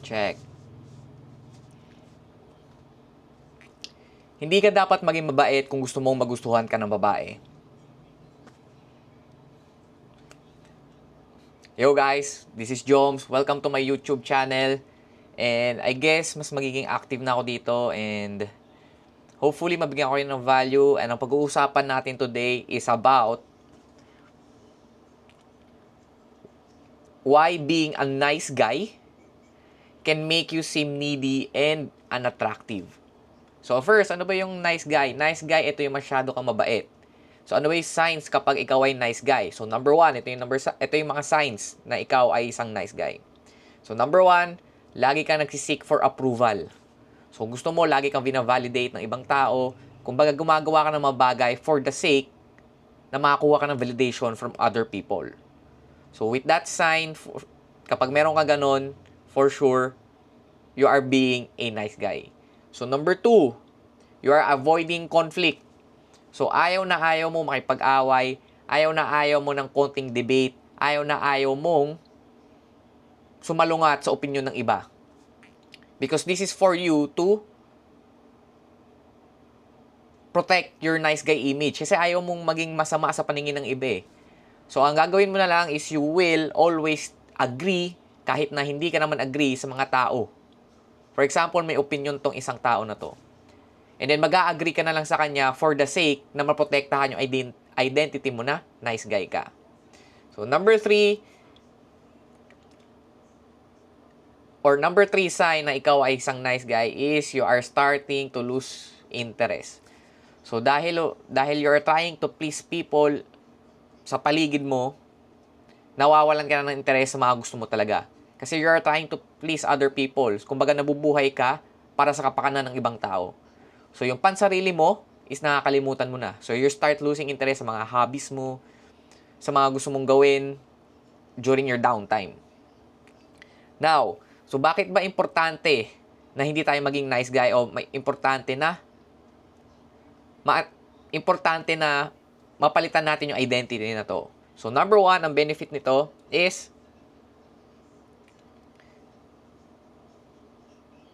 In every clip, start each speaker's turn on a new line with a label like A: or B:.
A: Check. Hindi ka dapat maging mabait kung gusto mong magustuhan ka ng babae. Yo guys, this is Joms. Welcome to my YouTube channel. And I guess mas magiging active na ako dito and hopefully mabigyan ko rin ng value. And ang pag-uusapan natin today is about why being a nice guy can make you seem needy and unattractive. So first, ano ba yung nice guy? Nice guy, ito yung masyado kang mabait. So ano ba yung signs kapag ikaw ay nice guy? So number one, ito yung mga signs na ikaw ay isang nice guy. So number one, lagi kang nagsisik for approval. So gusto mo, lagi kang vina-validate ng ibang tao. Kumbaga gumagawa ka ng mga bagay for the sake na makakuha ka ng validation from other people. So with that sign, kapag meron ka ganun, for sure, you are being a nice guy. So number two, you are avoiding conflict. So ayaw na ayaw mo makipag-away, ayaw na ayaw mo ng konting debate, ayaw na ayaw mong sumalungat sa opinion ng iba. Because this is for you to protect your nice guy image. Kasi ayaw mong maging masama sa paningin ng iba. So ang gagawin mo na lang is you will always agree kahit na hindi ka naman agree sa mga tao. For example, may opinion tong isang tao na to. And then mag-a-agree ka na lang sa kanya for the sake na maprotektahan yung identity mo na nice guy ka. So number three sign na ikaw ay isang nice guy is you are starting to lose interest. So dahil you are trying to please people sa paligid mo, nawawalan ka na ng interest sa mga gusto mo talaga. Kasi you are trying to please other people. Kumbaga nabubuhay ka para sa kapakanan ng ibang tao. So yung pansarili mo is nakakalimutan mo na. So you start losing interest sa mga hobbies mo, sa mga gusto mong gawin during your downtime. Now, so bakit ba importante na hindi tayo maging nice guy o importante na mapalitan natin yung identity na to? So number one, ang benefit nito is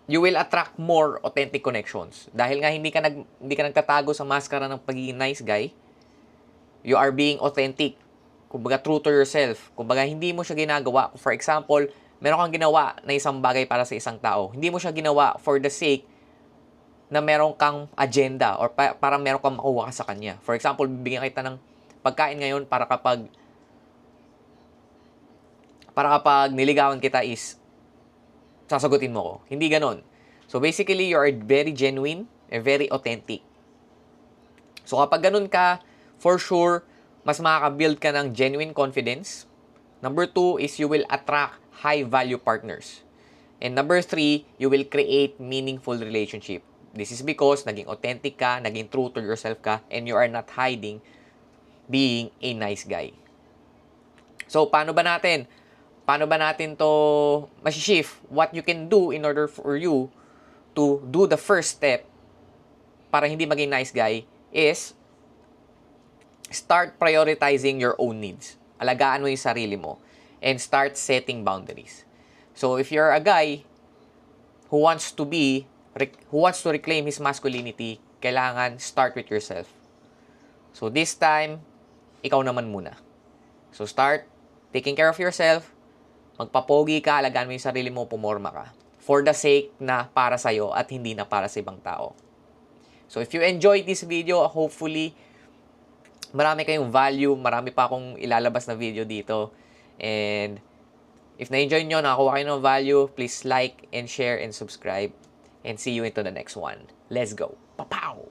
A: you will attract more authentic connections. Dahil nga hindi ka nagtatago sa maskara ng pagiging nice guy, you are being authentic. Kumbaga true to yourself. Kumbaga hindi mo siya ginagawa. For example, meron kang ginawa na isang bagay para sa isang tao. Hindi mo siya ginawa for the sake na meron kang agenda or para meron kang makuha ka sa kanya. For example, bibigyan kita ng pagkain ngayon para kapag niligawan kita is sasagutin mo ko. Hindi ganon. So basically, you are very genuine and very authentic. So kapag ganon ka, for sure, mas makaka-build ka ng genuine confidence. Number two is you will attract high-value partners. And number three, you will create meaningful relationship. This is because naging authentic ka, naging true to yourself ka, and you are not hiding being a nice guy. So paano ba natin to ma-shift? What you can do in order for you to do the first step para hindi maging nice guy is start prioritizing your own needs. Alagaan mo yung sarili mo and start setting boundaries. So if you're a guy who wants to reclaim his masculinity, kailangan start with yourself. So this time, ikaw naman muna. So start taking care of yourself. Magpapogi ka, alagaan mo yung sarili mo, pumorma ka. For the sake na para sa'yo at hindi na para sa ibang tao. So if you enjoyed this video, hopefully, marami kayong value, marami pa akong ilalabas na video dito. And if na-enjoy nyo, nakakuha kayo ng value, please like and share and subscribe. And see you into the next one. Let's go. Papow!